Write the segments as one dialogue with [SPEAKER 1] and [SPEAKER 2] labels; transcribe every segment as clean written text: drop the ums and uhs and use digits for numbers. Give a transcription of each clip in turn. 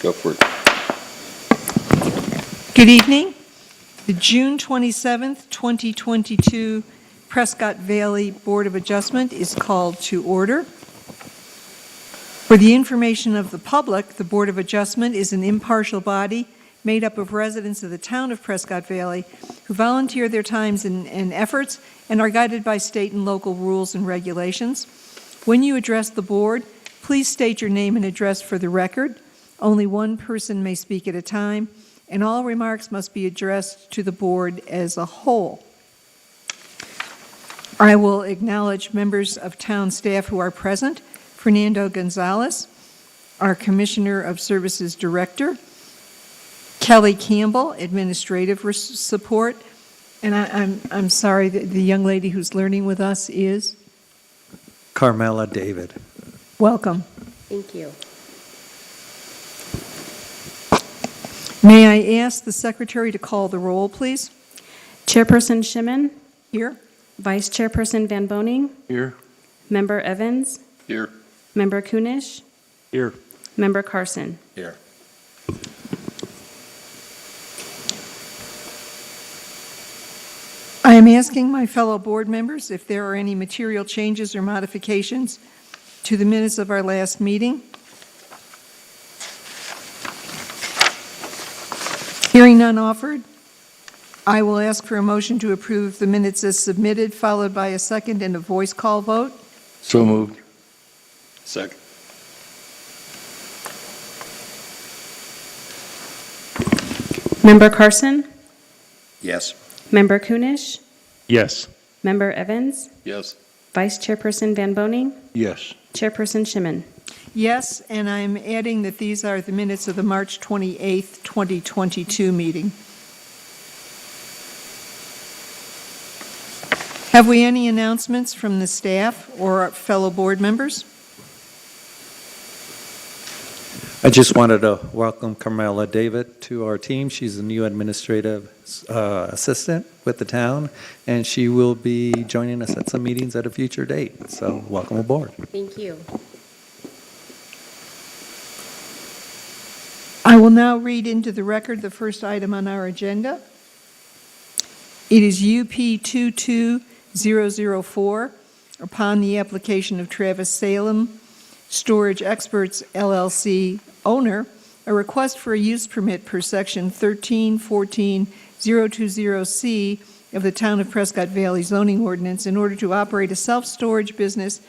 [SPEAKER 1] Go for it.
[SPEAKER 2] Good evening. The June 27th, 2022 Prescott Valley Board of Adjustment is called to order. For the information of the public, the Board of Adjustment is an impartial body made up of residents of the town of Prescott Valley who volunteer their times and efforts and are guided by state and local rules and regulations. When you address the board, please state your name and address for the record. Only one person may speak at a time, and all remarks must be addressed to the board as a whole. I will acknowledge members of town staff who are present. Fernando Gonzalez, our Commissioner of Services Director. Kelly Campbell, Administrative Support. And I'm sorry, the young lady who's learning with us is?
[SPEAKER 3] Carmela David.
[SPEAKER 2] Welcome.
[SPEAKER 4] Thank you.
[SPEAKER 2] May I ask the Secretary to call the roll, please?
[SPEAKER 4] Chairperson Shimon,
[SPEAKER 2] Here.
[SPEAKER 4] Vice Chairperson Van Boning,
[SPEAKER 1] Here.
[SPEAKER 4] Member Evans,
[SPEAKER 1] Here.
[SPEAKER 4] Member Kunish,
[SPEAKER 3] Here.
[SPEAKER 4] Member Carson.
[SPEAKER 1] Here.
[SPEAKER 2] I am asking my fellow board members if there are any material changes or modifications to the minutes of our last meeting. Hearing none offered, I will ask for a motion to approve the minutes as submitted, followed by a second and a voice call vote.
[SPEAKER 1] So moved. Second.
[SPEAKER 4] Member Carson,
[SPEAKER 1] Yes.
[SPEAKER 4] Member Kunish,
[SPEAKER 3] Yes.
[SPEAKER 4] Member Evans,
[SPEAKER 1] Yes.
[SPEAKER 4] Vice Chairperson Van Boning,
[SPEAKER 1] Yes.
[SPEAKER 4] Chairperson Shimon.
[SPEAKER 2] Yes, and I'm adding that these are the minutes of the March 28th, 2022 meeting. Have we any announcements from the staff or our fellow board members?
[SPEAKER 3] I just wanted to welcome Carmela David to our team. She's a new administrative assistant with the town, and she will be joining us at some meetings at a future date. So welcome aboard.
[SPEAKER 4] Thank you.
[SPEAKER 2] I will now read into the record the first item on our agenda. It is UP 22004, upon the application of Travis Salem Storage Experts LLC owner, a request for a use permit per section 1314020C of the Town of Prescott Valley zoning ordinance in order to operate a self-storage business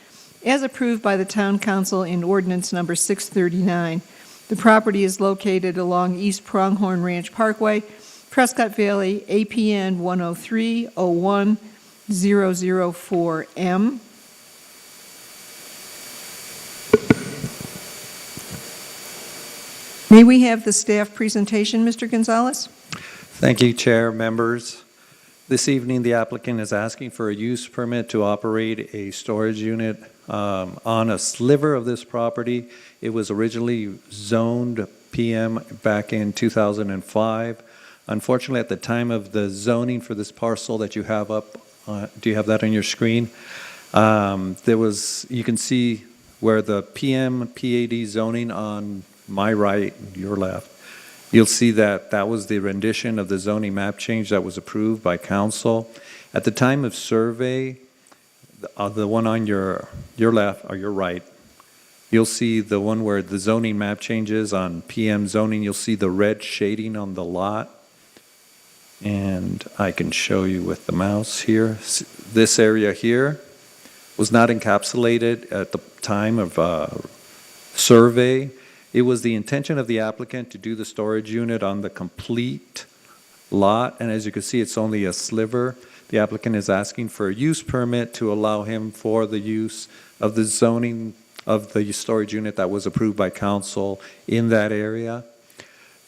[SPEAKER 2] as approved by the Town Council in ordinance number 639. The property is located along East Pronghorn Ranch Parkway, Prescott Valley, APN 103-01-004M. May we have the staff presentation, Mr. Gonzalez?
[SPEAKER 3] Thank you, Chair, members. This evening, the applicant is asking for a use permit to operate a storage unit on a sliver of this property. It was originally zoned PM back in 2005. Unfortunately, at the time of the zoning for this parcel that you have up, do you have that on your screen? You can see where the PM PAD zoning on my right, your left, you'll see that that was the rendition of the zoning map change that was approved by council. At the time of survey, the one on your left or your right, you'll see the one where the zoning map changes on PM zoning. You'll see the red shading on the lot. And I can show you with the mouse here. This area here was not encapsulated at the time of survey. It was the intention of the applicant to do the storage unit on the complete lot, and as you can see, it's only a sliver. The applicant is asking for a use permit to allow him for the use of the zoning of the storage unit that was approved by council in that area.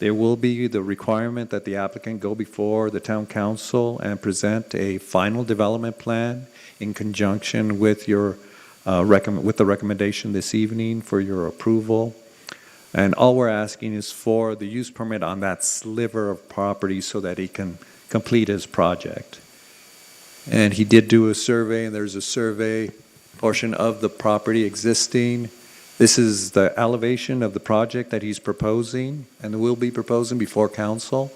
[SPEAKER 3] There will be the requirement that the applicant go before the town council and present a final development plan in conjunction with your with the recommendation this evening for your approval. And all we're asking is for the use permit on that sliver of property so that he can complete his project. And he did do a survey, and there's a survey portion of the property existing This is the elevation of the project that he's proposing and will be proposing before council.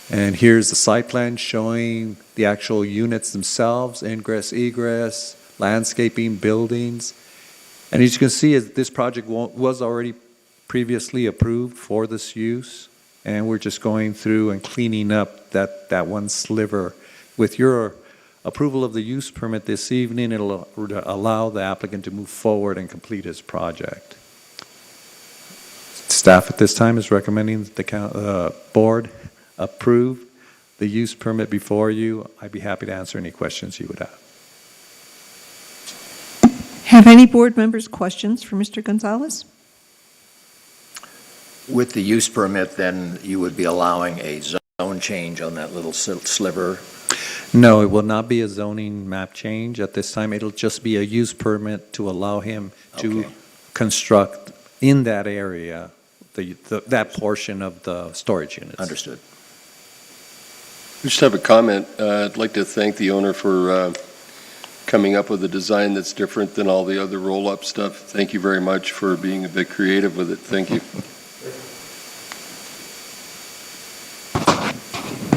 [SPEAKER 3] And here's the site plan showing the actual units themselves, ingress, egress, landscaping, buildings. And as you can see, this project was already previously approved for this use, and we're just going through and cleaning up that one sliver. With your approval of the use permit this evening, it'll allow the applicant to move forward and complete his project. Staff at this time is recommending that the board approve the use permit before you. I'd be happy to answer any questions you would have.
[SPEAKER 2] Have any board members questions for Mr. Gonzalez?
[SPEAKER 1] With the use permit, then you would be allowing a zone change on that little sliver?
[SPEAKER 3] No, it will not be a zoning map change at this time. It'll just be a use permit to allow him to
[SPEAKER 1] Okay.
[SPEAKER 3] construct in that area, that portion of the storage units.
[SPEAKER 1] Understood.
[SPEAKER 5] I just have a comment. I'd like to thank the owner for coming up with a design that's different than all the other roll-up stuff. Thank you very much for being a bit creative with it. Thank you.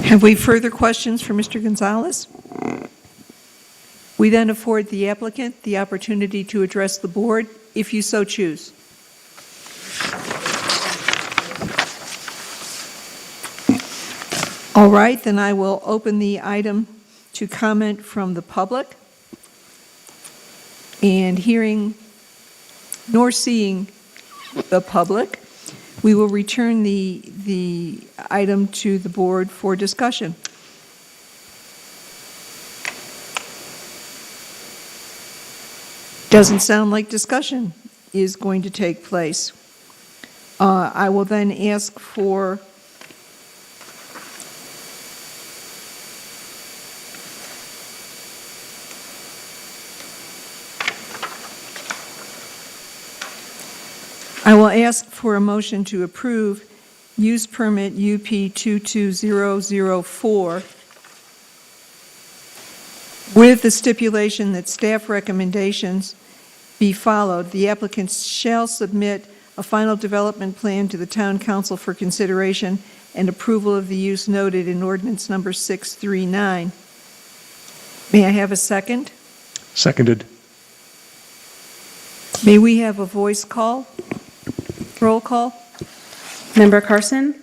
[SPEAKER 2] Have we further questions for Mr. Gonzalez? We then afford the applicant the opportunity to address the board, if you so choose. All right, then I will open the item to comment from the public. And hearing nor seeing the public, we will return the item to the board for discussion. Doesn't sound like discussion is going to take place. I will then ask for a motion to approve use permit UP 22004 with the stipulation that staff recommendations be followed. The applicants shall submit a final development plan to the town council for consideration and approval of the use noted in ordinance number 639. May I have a second?
[SPEAKER 6] Seconded.
[SPEAKER 2] May we have a voice call? Roll call?
[SPEAKER 4] Member Carson?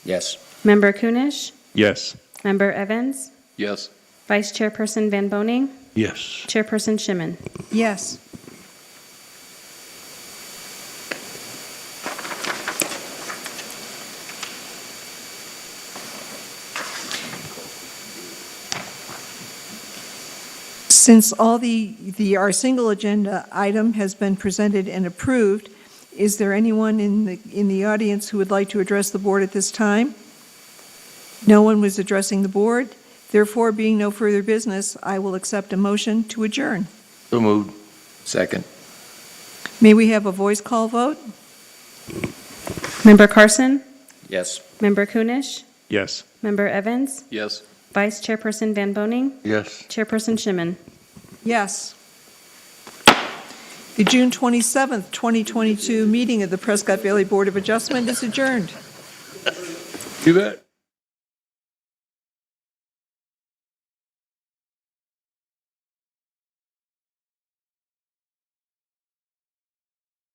[SPEAKER 1] Yes.
[SPEAKER 4] Member Kunish?
[SPEAKER 6] Yes.
[SPEAKER 4] Member Evans?
[SPEAKER 5] Yes.
[SPEAKER 4] Vice Chairperson Van Boning?
[SPEAKER 6] Yes.
[SPEAKER 4] Chairperson Shimon?
[SPEAKER 2] Yes. Since our single agenda item has been presented and approved, is there anyone in the audience who would like to address the board at this time? No one was addressing the board. Therefore, being no further business, I will accept a motion to adjourn.
[SPEAKER 1] So moved. Second.
[SPEAKER 2] May we have a voice call vote?
[SPEAKER 4] Member Carson?
[SPEAKER 1] Yes.
[SPEAKER 4] Member Kunish?
[SPEAKER 6] Yes.
[SPEAKER 4] Member Evans?
[SPEAKER 5] Yes.
[SPEAKER 4] Vice Chairperson Van Boning?
[SPEAKER 6] Yes.
[SPEAKER 4] Chairperson Shimon?
[SPEAKER 2] Yes. The June 27th, 2022 meeting of the Prescott Valley Board of Adjustment is adjourned.
[SPEAKER 6] You bet.